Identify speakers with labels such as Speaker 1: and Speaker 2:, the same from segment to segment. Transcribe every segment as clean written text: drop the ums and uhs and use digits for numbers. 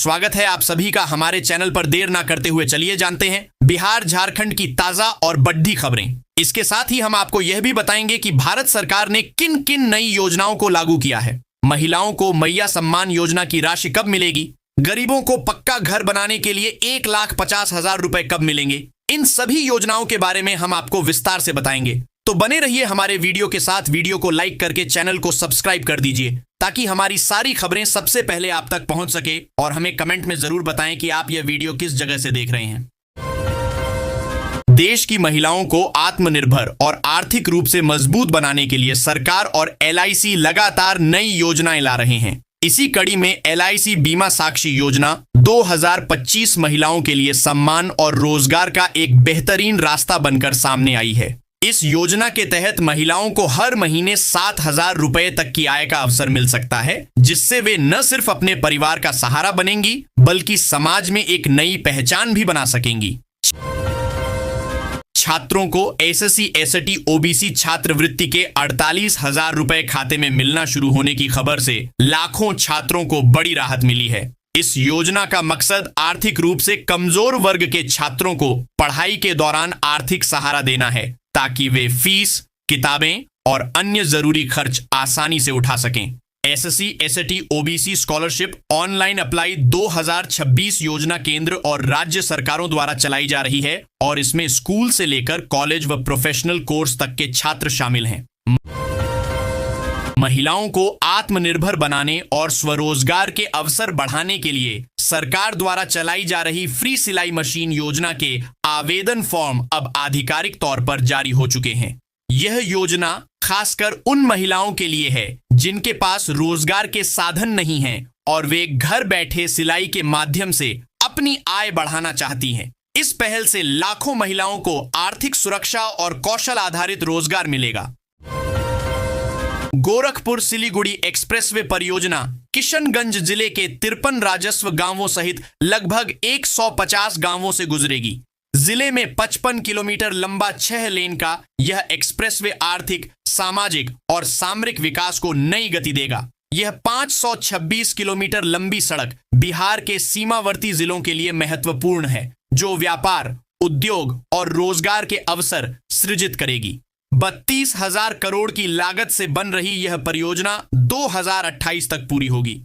Speaker 1: स्वागत है आप सभी का हमारे चैनल पर। देर ना करते हुए चलिए जानते हैं बिहार झारखंड की ताजा और बढ़ती खबरें। इसके साथ ही हम आपको यह भी बताएंगे कि भारत सरकार ने किन किन नई योजनाओं को लागू किया है। महिलाओं को मैया सम्मान योजना की राशि कब मिलेगी, गरीबों को पक्का घर बनाने के लिए 1,50,000 रुपए कब मिलेंगे, इन सभी योजनाओं के बारे में हम आपको विस्तार से बताएंगे। तो बने रहिए हमारे वीडियो के साथ। वीडियो को लाइक करके चैनल को सब्सक्राइब कर दीजिए ताकि हमारी सारी खबरें सबसे पहले आप तक पहुंच सके। और हमें कमेंट में जरूर बताएं कि आप यह वीडियो किस जगह से देख रहे हैं। देश की महिलाओं को आत्मनिर्भर और आर्थिक रूप से मजबूत बनाने के लिए सरकार और LIC लगातार नई योजनाएं ला रहे हैं। इसी कड़ी में LIC बीमा साक्षी योजना 2025 महिलाओं के लिए सम्मान और रोजगार का एक बेहतरीन रास्ता बनकर सामने आई है। इस योजना के तहत महिलाओं को हर महीने 7,000 रुपए तक की आय का अवसर मिल सकता है, जिससे वे न सिर्फ अपने परिवार का सहारा बनेंगी बल्कि समाज में एक नई पहचान भी बना सकेंगी। छात्रों को SSC ST OBC छात्रवृत्ति के 48,000 रुपए खाते में मिलना शुरू होने की खबर से लाखों छात्रों को बड़ी राहत मिली है। इस योजना का मकसद आर्थिक रूप से कमजोर वर्ग के छात्रों को पढ़ाई के दौरान आर्थिक सहारा देना है ताकि वे फीस, किताबें और अन्य जरूरी खर्च आसानी से उठा सकें। SSC ST OBC scholarship online apply 2026 योजना केंद्र और राज्य सरकारों द्वारा चलाई जा रही है और इसमें स्कूल से लेकर कॉलेज व प्रोफेशनल कोर्स तक के छात्र शामिल हैं। महिलाओं को आत्मनिर्भर बनाने और स्वरोजगार के अवसर बढ़ाने के लिए सरकार द्वारा चलाई जा रही फ्री सिलाई मशीन योजना के आवेदन फॉर्म अब आधिकारिक तौर पर जारी हो चुके हैं। यह योजना खासकर उन महिलाओं के लिए है जिनके पास रोजगार के साधन नहीं हैं और वे घर बैठे सिलाई के माध्यम से अपनी आय बढ़ाना चाहती हैं। इस पहल से लाखों महिलाओं को आर्थिक सुरक्षा और कौशल आधारित रोजगार मिलेगा। गोरखपुर सिलीगुड़ी एक्सप्रेसवे परियोजना किशनगंज जिले के 53 राजस्व गांवों सहित लगभग 150 गांवों से गुजरेगी। जिले में 55 किलोमीटर लंबा 6 लेन का यह एक्सप्रेसवे आर्थिक, सामाजिक और सामरिक विकास को नई गति देगा। यह 526 किलोमीटर लंबी सड़क बिहार के सीमावर्ती जिलों के लिए महत्वपूर्ण है, जो व्यापार, उद्योग और रोजगार के अवसर सृजित करेगी। 32,000 करोड़ की लागत से बन रही यह परियोजना 2028 तक पूरी होगी।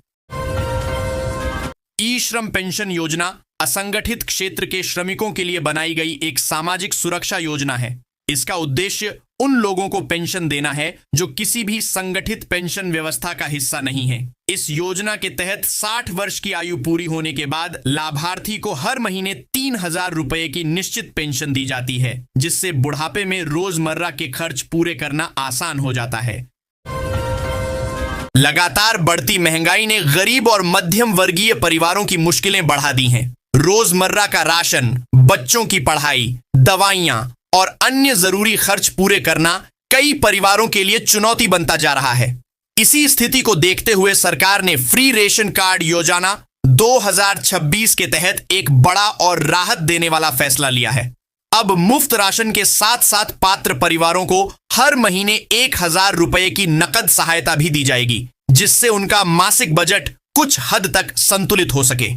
Speaker 1: ई-श्रम पेंशन योजना असंगठित क्षेत्र के श्रमिकों के लिए बनाई गई एक सामाजिक सुरक्षा योजना है। इसका उद्देश्य उन लोगों को पेंशन देना है जो किसी भी संगठित पेंशन व्यवस्था का हिस्सा नहीं है। इस योजना के तहत 60 वर्ष की आयु पूरी होने के बाद लाभार्थी को हर महीने 3,000 रुपए की निश्चित पेंशन दी जाती है, जिससे बुढ़ापे में रोजमर्रा के खर्च पूरे करना आसान हो जाता है। लगातार बढ़ती महंगाई ने गरीब और मध्यम वर्गीय परिवारों की मुश्किलें बढ़ा दी हैं। रोजमर्रा का राशन, बच्चों की पढ़ाई, दवाइयां और अन्य जरूरी खर्च पूरे करना कई परिवारों के लिए चुनौती बनता जा रहा है। इसी स्थिति को देखते हुए सरकार ने फ्री रेशन कार्ड योजना 2026 के तहत एक बड़ा और राहत देने वाला फैसला लिया है। अब मुफ्त राशन के साथ साथ पात्र परिवारों को हर महीने 1,000 रुपए की नकद सहायता भी दी जाएगी, जिससे उनका मासिक बजट कुछ हद तक संतुलित हो सके।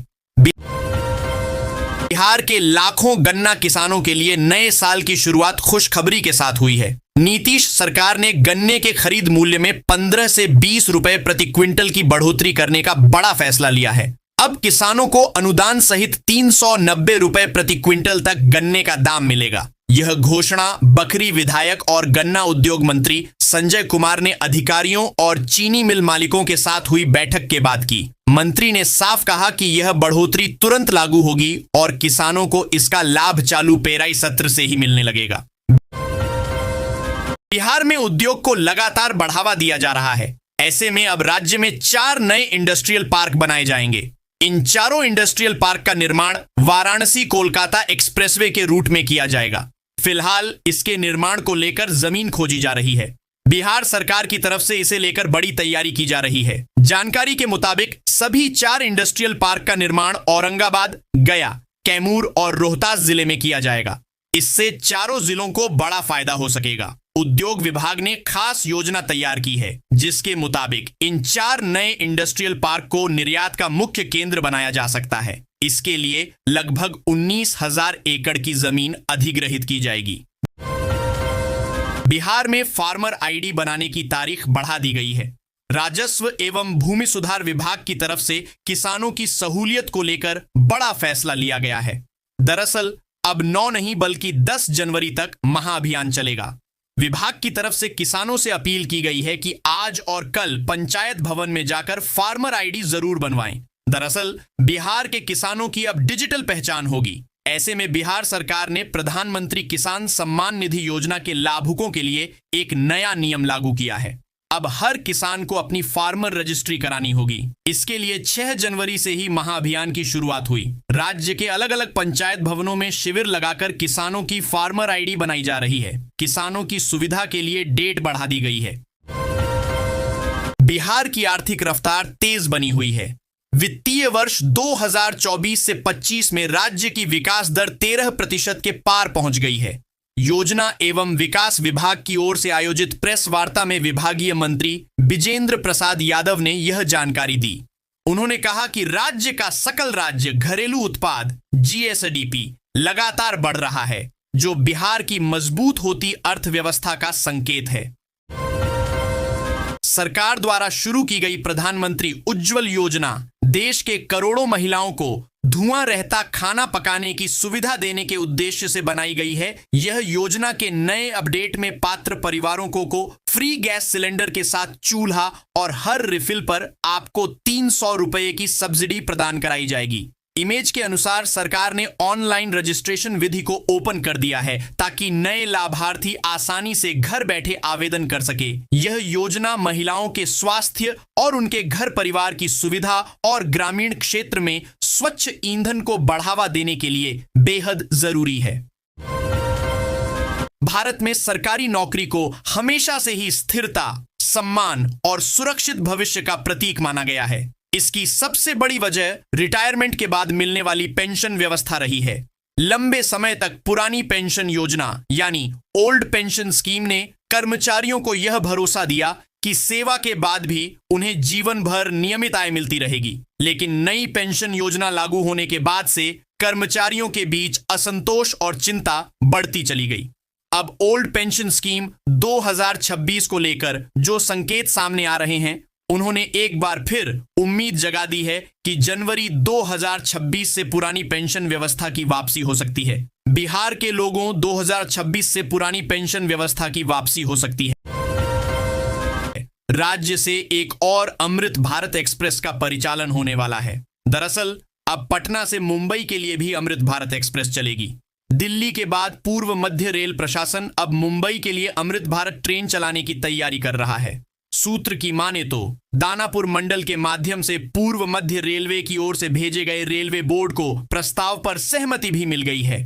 Speaker 1: बिहार के लाखों गन्ना किसानों के लिए नए साल की शुरुआत खुशखबरी के साथ हुई है। नीतीश सरकार ने गन्ने के खरीद मूल्य में 15 से 20 रुपए प्रति क्विंटल की बढ़ोतरी करने का बड़ा फैसला लिया है। अब किसानों को अनुदान सहित 390 रुपए प्रति क्विंटल तक गन्ने का दाम मिलेगा। यह घोषणा बखरी विधायक और गन्ना उद्योग मंत्री संजय कुमार ने अधिकारियों और चीनी मिल मालिकों के साथ हुई बैठक के बाद की। मंत्री ने साफ कहा कि यह बढ़ोतरी तुरंत लागू होगी और किसानों को इसका लाभ चालू पेराई सत्र से ही मिलने लगेगा। बिहार में उद्योग को लगातार बढ़ावा दिया जा रहा है। ऐसे में अब राज्य में 4 नए इंडस्ट्रियल पार्क बनाए जाएंगे। इन चारों इंडस्ट्रियल पार्क का निर्माण वाराणसी कोलकाता एक्सप्रेसवे के रूट में किया जाएगा। फिलहाल इसके निर्माण को लेकर जमीन खोजी जा रही है। बिहार सरकार की तरफ से इसे लेकर बड़ी तैयारी की जा रही है। जानकारी के मुताबिक सभी 4 इंडस्ट्रियल पार्क का निर्माण औरंगाबाद, गया, कैमूर और रोहतास जिले में किया जाएगा। इससे चारों जिलों को बड़ा फायदा हो सकेगा। उद्योग विभाग ने खास योजना तैयार की है, जिसके मुताबिक इन 4 नए इंडस्ट्रियल पार्क को निर्यात का मुख्य केंद्र बनाया जा सकता है। इसके लिए लगभग 19,000 एकड़ की जमीन अधिग्रहित की जाएगी। बिहार में फार्मर आईडी बनाने की तारीख बढ़ा दी गई है। राजस्व एवं भूमि सुधार विभाग की तरफ से किसानों की सहूलियत को लेकर बड़ा फैसला लिया गया है। दरअसल अब 9 नहीं बल्कि 10 जनवरी तक महाअभियान चलेगा। विभाग की तरफ से किसानों से अपील की गई है कि आज और कल पंचायत भवन में जाकर फार्मर आईडी जरूर बनवाएं। दरअसल बिहार के किसानों की अब डिजिटल पहचान होगी। ऐसे में बिहार सरकार ने प्रधानमंत्री किसान सम्मान निधि योजना के लाभुकों के लिए एक नया नियम लागू किया है। अब हर किसान को अपनी फार्मर रजिस्ट्री करानी होगी। इसके लिए 6 जनवरी से ही महाअभियान की शुरुआत हुई। राज्य के अलग अलग पंचायत भवनों में शिविर लगाकर किसानों की फार्मर आईडी बनाई जा रही है। किसानों की सुविधा के लिए डेट बढ़ा दी गई है। बिहार की आर्थिक रफ्तार तेज बनी हुई है। वित्तीय वर्ष 2024 से 25 में राज्य की विकास दर 13% के पार पहुंच गई है। योजना एवं विकास विभाग की ओर से आयोजित प्रेस वार्ता में विभागीय मंत्री विजेंद्र प्रसाद यादव ने यह जानकारी दी। उन्होंने कहा कि राज्य का सकल राज्य घरेलू उत्पाद जीएसडीपी लगातार बढ़ रहा है, जो बिहार की मजबूत होती अर्थव्यवस्था का संकेत है। सरकार द्वारा शुरू की गई प्रधानमंत्री उज्ज्वल योजना देश के करोड़ों महिलाओं को धुआं रहता खाना पकाने की सुविधा देने के उद्देश्य से बनाई गई है। यह योजना के नए अपडेट में पात्र परिवारों को फ्री गैस सिलेंडर के साथ चूल्हा और हर रिफिल पर आपको 300 रुपए की सब्सिडी प्रदान कराई जाएगी। इमेज के अनुसार सरकार ने ऑनलाइन रजिस्ट्रेशन विधि को ओपन कर दिया है, ताकि नए लाभार्थी आसानी से घर बैठे आवेदन कर सके। यह योजना महिलाओं के स्वास्थ्य और उनके घर परिवार की सुविधा और ग्रामीण क्षेत्र में स्वच्छ ईंधन को बढ़ावा देने के लिए बेहद जरूरी है। भारत में सरकारी नौकरी को हमेशा से ही स्थिरता, सम्मान और सुरक्षित भविष्य का प्रतीक माना गया है। इसकी सबसे बड़ी वजह रिटायरमेंट के बाद मिलने वाली पेंशन व्यवस्था रही है। लंबे समय तक पुरानी पेंशन योजना यानी ओल्ड पेंशन स्कीम ने कर्मचारियों को यह भरोसा दिया कि सेवा के बाद भी उन्हें जीवन भर नियमित आय मिलती रहेगी। लेकिन नई पेंशन योजना लागू होने के बाद से कर्मचारियों के बीच असंतोष और चिंता बढ़ती चली गई। अब ओल्ड पेंशन स्कीम 2026 को लेकर जो संकेत सामने आ रहे हैं, उन्होंने एक बार फिर उम्मीद जगा दी है कि जनवरी 2026 से पुरानी पेंशन व्यवस्था की वापसी हो सकती है। बिहार के लोगों 2026 से पुरानी पेंशन व्यवस्था की वापसी हो सकती है। राज्य से एक और अमृत भारत एक्सप्रेस का परिचालन होने वाला है। दरअसल अब पटना से मुंबई के लिए भी अमृत भारत एक्सप्रेस चलेगी। दिल्ली के बाद पूर्व मध्य रेल प्रशासन अब मुंबई के लिए अमृत भारत ट्रेन चलाने की तैयारी कर रहा है। सूत्र की माने तो दानापुर मंडल के माध्यम से पूर्व मध्य रेलवे की ओर से भेजे गए रेलवे बोर्ड को प्रस्ताव पर सहमति भी मिल गई है।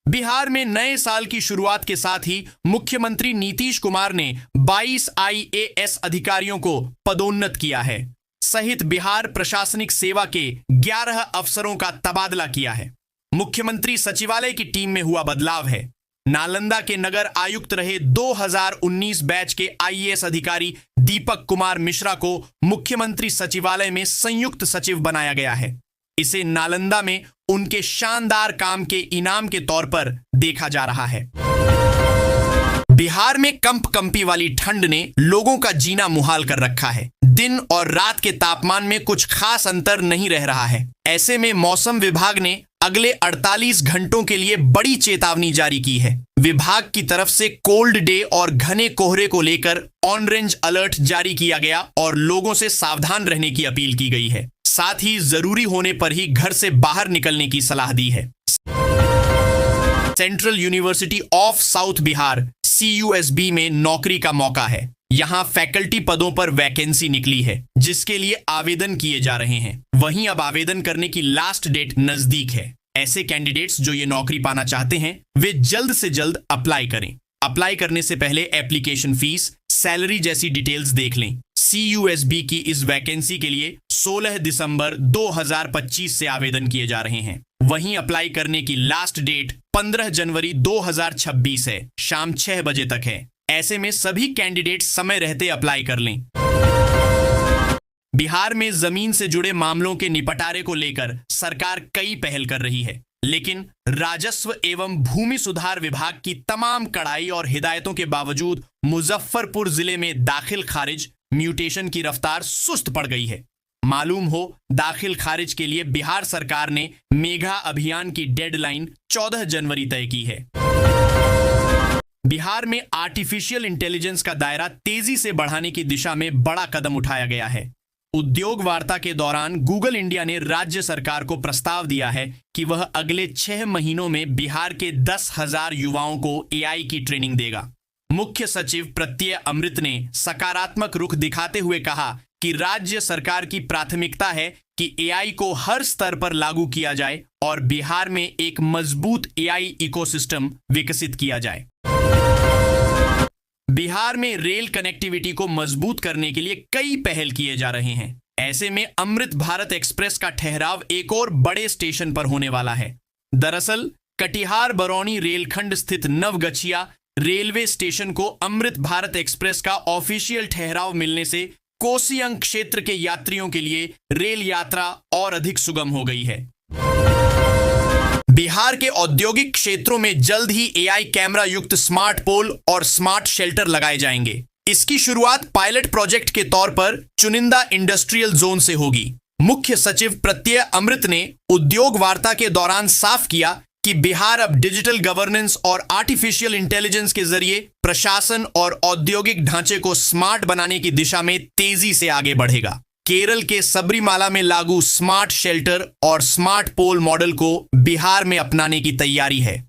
Speaker 1: बिहार में नए साल की शुरुआत के साथ ही मुख्यमंत्री नीतीश कुमार ने 22 IAS अधिकारियों को पदोन्नत किया है, सहित बिहार प्रशासनिक सेवा के 11 अफसरों का तबादला किया है। मुख्यमंत्री सचिवालय की टीम में हुआ बदलाव है। नालंदा के नगर आयुक्त रहे 2019 बैच के IAS अधिकारी दीपक कुमार मिश्रा को मुख्यमंत्री सचिवालय में संयुक्त सचिव बनाया गया है। इसे नालंदा में उनके शानदार काम के इनाम के तौर पर देखा जा रहा है। बिहार में कंपकंपी वाली ठंड ने लोगों का जीना मुहाल कर रखा है। दिन और रात के तापमान में कुछ खास अंतर नहीं रह रहा है। ऐसे में मौसम विभाग ने अगले 48 घंटों के लिए बड़ी चेतावनी जारी की है। विभाग की तरफ से कोल्ड डे और घने कोहरे को लेकर ऑरेंज अलर्ट जारी किया गया और लोगों से सावधान रहने की अपील की गई है। साथ ही जरूरी होने पर ही घर से बाहर निकलने की सलाह दी है। Central university of south Bihar CUSB में नौकरी का मौका है। यहां फैकल्टी पदों पर वैकेंसी निकली है, जिसके लिए आवेदन किए जा रहे हैं। वहीं अब आवेदन करने की लास्ट डेट नजदीक है। ऐसे कैंडिडेट्स जो ये नौकरी पाना चाहते हैं, वे जल्द से जल्द अप्लाई करें। अप्लाई करने से पहले एप्लीकेशन फीस, सैलरी जैसी डिटेल्स देख लें। CUSB की इस वैकेंसी के लिए 16 दिसंबर 2025 से आवेदन किए जा रहे हैं। वहीं अप्लाई करने की लास्ट डेट 15 जनवरी 2026 है, शाम 6 बजे तक है। ऐसे में सभी कैंडिडेट समय रहते अप्लाई कर लें। बिहार में जमीन से जुड़े मामलों के निपटारे को लेकर सरकार कई पहल कर रही है, लेकिन राजस्व एवं भूमि सुधार विभाग की तमाम कड़ाई और हिदायतों के बावजूद मुजफ्फरपुर जिले में दाखिल खारिज म्यूटेशन की रफ्तार सुस्त पड़ गई है। मालूम हो, दाखिल खारिज के लिए बिहार सरकार ने मेगा अभियान की डेडलाइन 14 जनवरी तय की है। बिहार में आर्टिफिशियल इंटेलिजेंस का दायरा तेजी से बढ़ाने की दिशा में बड़ा कदम उठाया गया है। उद्योग वार्ता के दौरान गूगल इंडिया ने राज्य सरकार को प्रस्ताव दिया है कि वह अगले 6 महीनों में बिहार के 10,000 युवाओं को AI की ट्रेनिंग देगा। मुख्य सचिव प्रत्यय अमृत ने सकारात्मक रुख दिखाते हुए कहा कि राज्य सरकार की प्राथमिकता है कि AI को हर स्तर पर लागू किया जाए और बिहार में एक मजबूत AI इकोसिस्टम विकसित किया जाए। बिहार में रेल कनेक्टिविटी को मजबूत करने के लिए कई पहल किए जा रहे हैं। ऐसे में अमृत भारत एक्सप्रेस का ठहराव एक और बड़े स्टेशन पर होने वाला है। दरअसल कटिहार बरौनी रेलखंड स्थित नवगछिया रेलवे स्टेशन को अमृत भारत एक्सप्रेस का ऑफिशियल ठहराव मिलने से कोसियंग क्षेत्र के यात्रियों के लिए रेल यात्रा और अधिक सुगम हो गई है। बिहार के औद्योगिक क्षेत्रों में जल्द ही AI कैमरा युक्त स्मार्ट पोल और स्मार्ट शेल्टर लगाए जाएंगे। इसकी शुरुआत पायलट प्रोजेक्ट के तौर पर चुनिंदा इंडस्ट्रियल जोन से होगी। मुख्य सचिव प्रत्यय अमृत ने उद्योग वार्ता के दौरान साफ किया कि बिहार अब डिजिटल गवर्नेंस और आर्टिफिशियल इंटेलिजेंस के जरिए प्रशासन और औद्योगिक ढांचे को स्मार्ट बनाने की दिशा में तेजी से आगे बढ़ेगा। केरल के सबरीमाला में लागू स्मार्ट शेल्टर और स्मार्ट पोल मॉडल को बिहार में अपनाने की तैयारी है।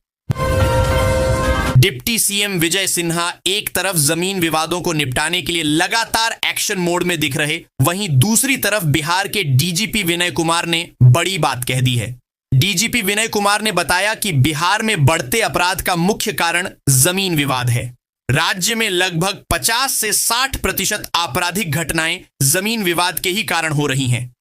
Speaker 1: डिप्टी CM विजय सिन्हा एक तरफ जमीन विवादों को निपटाने के लिए लगातार एक्शन मोड में दिख रहे, वहीं दूसरी तरफ बिहार के DGP विनय कुमार ने बड़ी बात कह दी है। DGP विनय कुमार ने बताया कि बिहार में बढ़ते अपराध का मुख्य कारण जमीन विवाद है। राज्य में लगभग 50 से 60% आपराधिक घटनाएं जमीन विवाद के ही कारण हो रही हैं।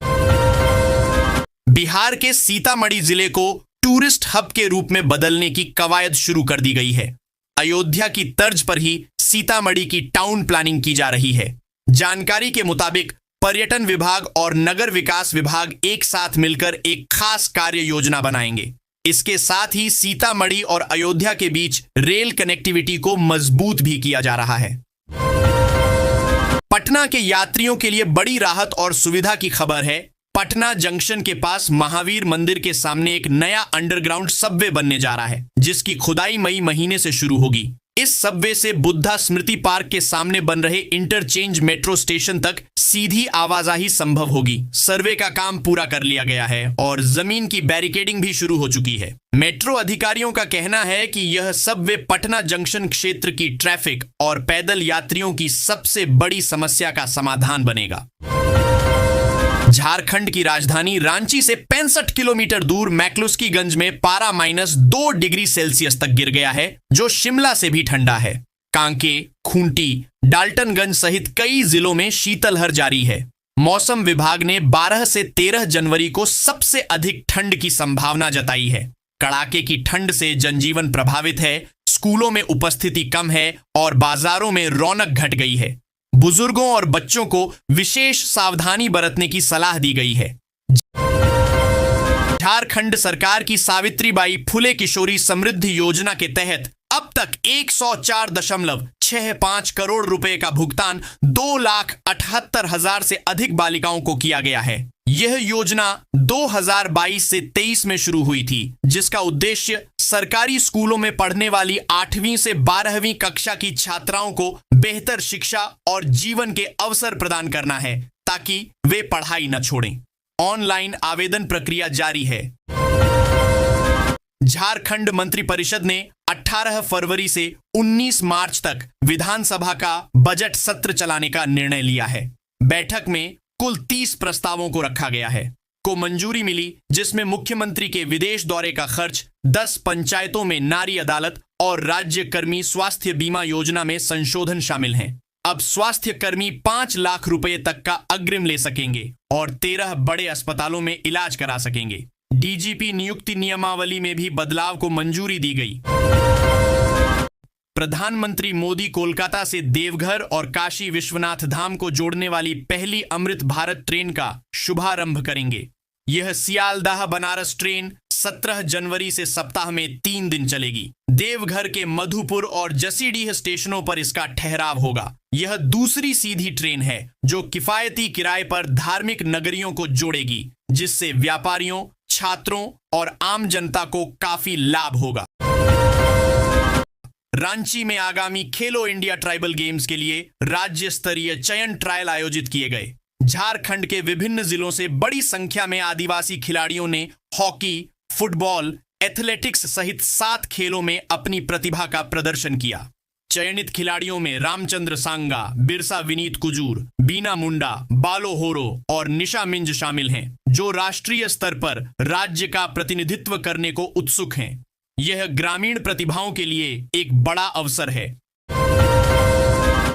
Speaker 1: बिहार के सीतामढ़ी जिले को टूरिस्ट हब के रूप में बदलने की कवायद शुरू कर दी गई है। अयोध्या की तर्ज पर ही सीतामढ़ी की टाउन प्लानिंग की जा रही है। जानकारी के मुताबिक पर्यटन विभाग और नगर विकास विभाग एक साथ मिलकर एक खास कार्य योजना बनाएंगे। इसके साथ ही सीतामढ़ी और अयोध्या के बीच रेल कनेक्टिविटी को मजबूत भी किया जा रहा है। पटना के यात्रियों के लिए बड़ी राहत और सुविधा की खबर है। पटना जंक्शन के पास महावीर मंदिर के सामने एक नया अंडरग्राउंड सबवे बनने जा रहा है, जिसकी खुदाई मई महीने से शुरू होगी। इस सबवे से बुद्धा स्मृति पार्क के सामने बन रहे इंटरचेंज मेट्रो स्टेशन तक सीधी आवाजाही संभव होगी। सर्वे का काम पूरा कर लिया गया है और जमीन की बैरिकेडिंग भी शुरू हो चुकी है। मेट्रो अधिकारियों का कहना है कि यह सबवे पटना जंक्शन क्षेत्र की ट्रैफिक और पैदल यात्रियों की सबसे बड़ी समस्या का समाधान बनेगा। झारखंड की राजधानी रांची से 65 किलोमीटर दूर मैक्लुस्कीगंज में पारा -2 डिग्री सेल्सियस तक गिर गया है, जो शिमला से भी ठंडा है। कांके, खूंटी, डाल्टनगंज सहित कई जिलों में शीतलहर जारी है। मौसम विभाग ने 12 से 13 जनवरी को सबसे अधिक ठंड की संभावना जताई है। कड़ाके की ठंड से जनजीवन प्रभावित है, स्कूलों में उपस्थिति कम है और बाजारों में रौनक घट गई है। बुजुर्गों और बच्चों को विशेष सावधानी बरतने की सलाह दी गई है। झारखंड सरकार की सावित्रीबाई फुले किशोरी समृद्धि योजना के तहत अब तक 104.65 करोड़ रुपए का भुगतान 2,78,000 से अधिक बालिकाओं को किया गया है। यह योजना 2022 से 23 में शुरू हुई थी, जिसका उद्देश्य सरकारी स्कूलों में पढ़ने वाली 8वीं से 12वीं कक्षा की छात्राओं को बेहतर शिक्षा और जीवन के अवसर प्रदान करना है, ताकि वे पढ़ाई न छोड़ें। ऑनलाइन आवेदन प्रक्रिया जारी है। झारखंड मंत्रिपरिषद ने 18 फरवरी से 19 मार्च तक विधानसभा का बजट सत्र चलाने का निर्णय लिया है। बैठक में कुल 30 प्रस्तावों को रखा गया है को मंजूरी मिली, जिसमें मुख्यमंत्री के विदेश दौरे का खर्च, 10 पंचायतों में नारी अदालत और राज्य कर्मी स्वास्थ्य बीमा योजना में संशोधन शामिल हैं। अब स्वास्थ्य कर्मी 5 लाख रुपए तक का अग्रिम ले सकेंगे और 13 बड़े अस्पतालों में इलाज करा सकेंगे। डीजीपी नियुक्ति नियमावली में भी बदलाव को मंजूरी दी गई। प्रधानमंत्री मोदी कोलकाता से देवघर और काशी विश्वनाथ धाम को जोड़ने वाली पहली अमृत भारत ट्रेन का शुभारंभ करेंगे। यह सियालदाह बनारस ट्रेन 17 जनवरी से सप्ताह में 3 दिन चलेगी। देवघर के मधुपुर और जसीडीह स्टेशनों पर इसका ठहराव होगा। यह दूसरी सीधी ट्रेन है जो किफायती किराए पर धार्मिक नगरियों को जोड़ेगी, जिससे व्यापारियों, छात्रों और आम जनता को काफी लाभ होगा। रांची में आगामी खेलो इंडिया ट्राइबल गेम्स के लिए राज्य स्तरीय चयन ट्रायल आयोजित किए गए। झारखंड के विभिन्न जिलों से बड़ी संख्या में आदिवासी खिलाड़ियों ने हॉकी, फुटबॉल, एथलेटिक्स सहित 7 खेलों में अपनी प्रतिभा का प्रदर्शन किया। चयनित खिलाड़ियों में रामचंद्र सांगा, बिरसा विनीत कुजूर, बीना मुंडा, बालो होरो और निशा मिंज शामिल हैं, जो राष्ट्रीय स्तर पर राज्य का प्रतिनिधित्व करने को उत्सुक हैं। यह ग्रामीण प्रतिभाओं के लिए एक बड़ा अवसर है।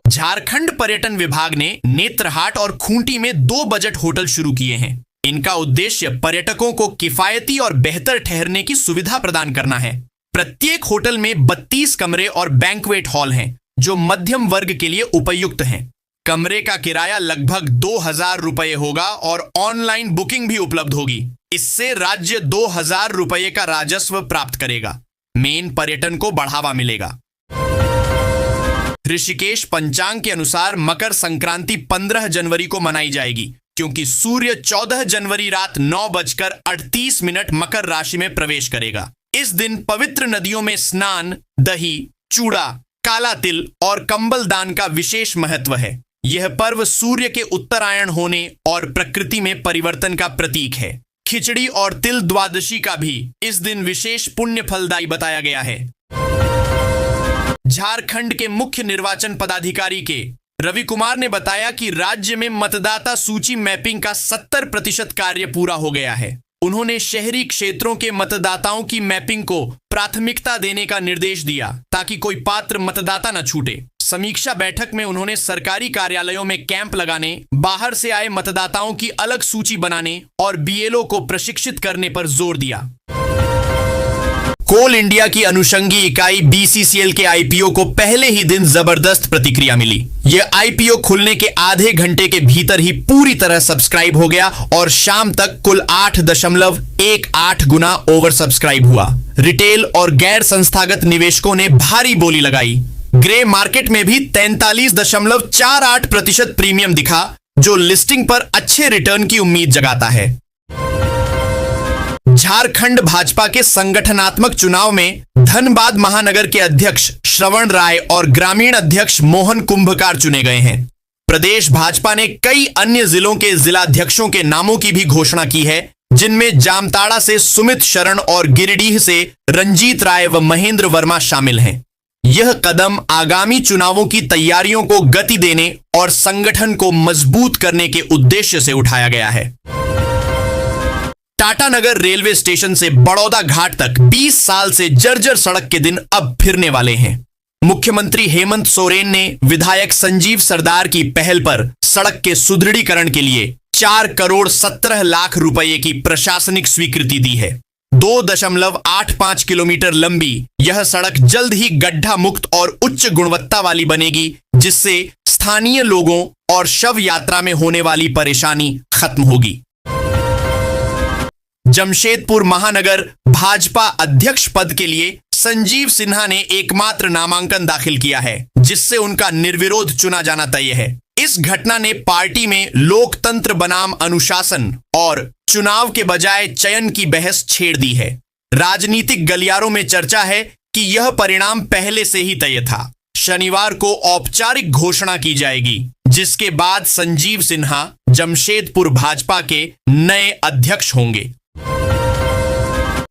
Speaker 1: झारखंड पर्यटन विभाग ने नेत्रहाट और खूंटी में 2 बजट होटल शुरू किए हैं। इनका उद्देश्य पर्यटकों को किफायती और बेहतर ठहरने की सुविधा प्रदान करना है। प्रत्येक होटल में 32 कमरे और बैंक्वेट हॉल हैं, जो मध्यम वर्ग के लिए उपयुक्त हैं। कमरे का किराया लगभग 2000 रुपये होगा और ऑनलाइन बुकिंग भी उपलब्ध होगी। इससे राज्य 2000 रुपये का राजस्व प्राप्त करेगा। मेन पर्यटन को बढ़ावा मिलेगा। ऋषिकेश पंचांग के अनुसार मकर संक्रांति 15 जनवरी को मनाई जाएगी, क्योंकि सूर्य 14 जनवरी रात 9:38 मकर राशि में प्रवेश करेगा। इस दिन पवित्र नदियों में स्नान, दही, चूड़ा, काला तिल और कंबल दान का विशेष महत्व है। यह पर्व सूर्य के उत्तरायण होने और प्रकृति में परिवर्तन का प्रतीक है। खिचड़ी और तिल द्वादशी का भी इस दिन विशेष पुण्य फलदायी बताया गया है। झारखंड के मुख्य निर्वाचन पदाधिकारी के रवि कुमार ने बताया कि राज्य में मतदाता सूची मैपिंग का 70% कार्य पूरा हो गया है। उन्होंने शहरी क्षेत्रों के मतदाताओं की मैपिंग को प्राथमिकता देने का निर्देश दिया, ताकि कोई पात्र मतदाता न छूटे। समीक्षा बैठक में उन्होंने सरकारी कार्यालयों में कैंप लगाने, बाहर से आए मतदाताओं की अलग सूची बनाने और बीएलओ को प्रशिक्षित करने पर जोर दिया। कोल इंडिया की अनुषंगी इकाई बीसीसीएल के आईपीओ को पहले ही दिन जबरदस्त प्रतिक्रिया मिली। यह आईपीओ खुलने के आधे घंटे के भीतर ही पूरी तरह सब्सक्राइब हो गया और शाम तक कुल 8.18 गुना ओवर सब्सक्राइब हुआ। रिटेल और गैर संस्थागत निवेशकों ने भारी बोली लगाई। ग्रे मार्केट में भी 43.48% प्रीमियम दिखा, जो लिस्टिंग पर अच्छे रिटर्न की उम्मीद जगाता है। झारखंड भाजपा के संगठनात्मक चुनाव में धनबाद महानगर के अध्यक्ष श्रवण राय और ग्रामीण अध्यक्ष मोहन कुंभकार चुने गए हैं। प्रदेश भाजपा ने कई अन्य जिलों के जिलाध्यक्षों के नामों की भी घोषणा की है, जिनमें जामताड़ा से सुमित शरण और गिरिडीह से रंजीत राय व महेंद्र वर्मा शामिल हैं। यह कदम आगामी चुनावों की तैयारियों को गति देने और संगठन को मजबूत करने के उद्देश्य से उठाया गया है। टाटानगर रेलवे स्टेशन से बड़ौदा घाट तक 20 साल से जर्जर सड़क के दिन अब फिरने वाले हैं। मुख्यमंत्री हेमंत सोरेन ने विधायक संजीव सरदार की पहल पर सड़क के सुदृढ़ीकरण के लिए 4 करोड़ 17 लाख रुपए की प्रशासनिक स्वीकृति दी है। 2.85 किलोमीटर लंबी यह सड़क जल्द ही गड्ढा मुक्त और उच्च गुणवत्ता वाली बनेगी, जिससे स्थानीय लोगों और शव यात्रा में होने वाली परेशानी खत्म होगी। जमशेदपुर महानगर भाजपा अध्यक्ष पद के लिए संजीव सिन्हा ने एकमात्र नामांकन दाखिल किया है, जिससे उनका निर्विरोध चुना जाना तय है। इस घटना ने पार्टी में लोकतंत्र बनाम अनुशासन और चुनाव के बजाय चयन की बहस छेड़ दी है। राजनीतिक गलियारों में चर्चा है कि यह परिणाम पहले से ही तय था। शनिवार को औपचारिक घोषणा की जाएगी, जिसके बाद संजीव सिन्हा जमशेदपुर भाजपा के नए अध्यक्ष होंगे।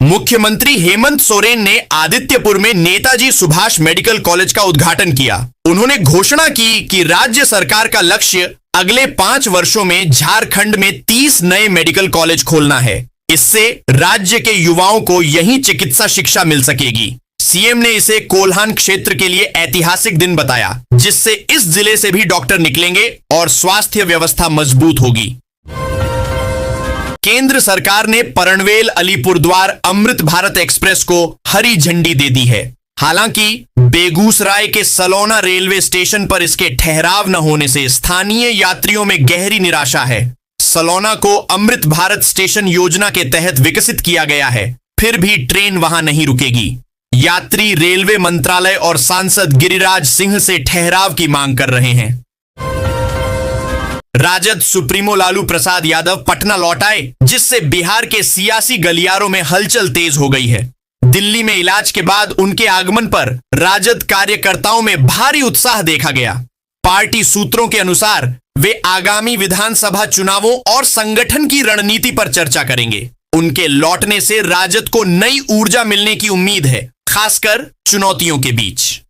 Speaker 1: मुख्यमंत्री हेमंत सोरेन ने आदित्यपुर में नेताजी सुभाष मेडिकल कॉलेज का उद्घाटन किया। उन्होंने घोषणा की कि राज्य सरकार का लक्ष्य अगले 5 वर्षों में झारखंड में 30 नए मेडिकल कॉलेज खोलना है। इससे राज्य के युवाओं को यहीं चिकित्सा शिक्षा मिल सकेगी। सीएम ने इसे कोल्हान क्षेत्र के लिए ऐतिहासिक दिन बताया, जिससे इस जिले से भी डॉक्टर निकलेंगे और स्वास्थ्य व्यवस्था मजबूत होगी। केंद्र सरकार ने परणवेल अलीपुरद्वार अमृत भारत एक्सप्रेस को हरी झंडी दे दी है। हालांकि बेगूसराय के सलौना रेलवे स्टेशन पर इसके ठहराव न होने से स्थानीय यात्रियों में गहरी निराशा है। सलौना को अमृत भारत स्टेशन योजना के तहत विकसित किया गया है, फिर भी ट्रेन वहां नहीं रुकेगी। यात्री रेलवे मंत्रालय और सांसद गिरिराज सिंह से ठहराव की मांग कर रहे हैं। राजद सुप्रीमो लालू प्रसाद यादव पटना लौट आए, जिससे बिहार के सियासी गलियारों में हलचल तेज हो गई है। दिल्ली में इलाज के बाद उनके आगमन पर राजद कार्यकर्ताओं में भारी उत्साह देखा गया। पार्टी सूत्रों के अनुसार वे आगामी विधानसभा चुनावों और संगठन की रणनीति पर चर्चा करेंगे। उनके लौटने से राजद को नई ऊर्जा मिलने की उम्मीद है, खासकर चुनौतियों के बीच।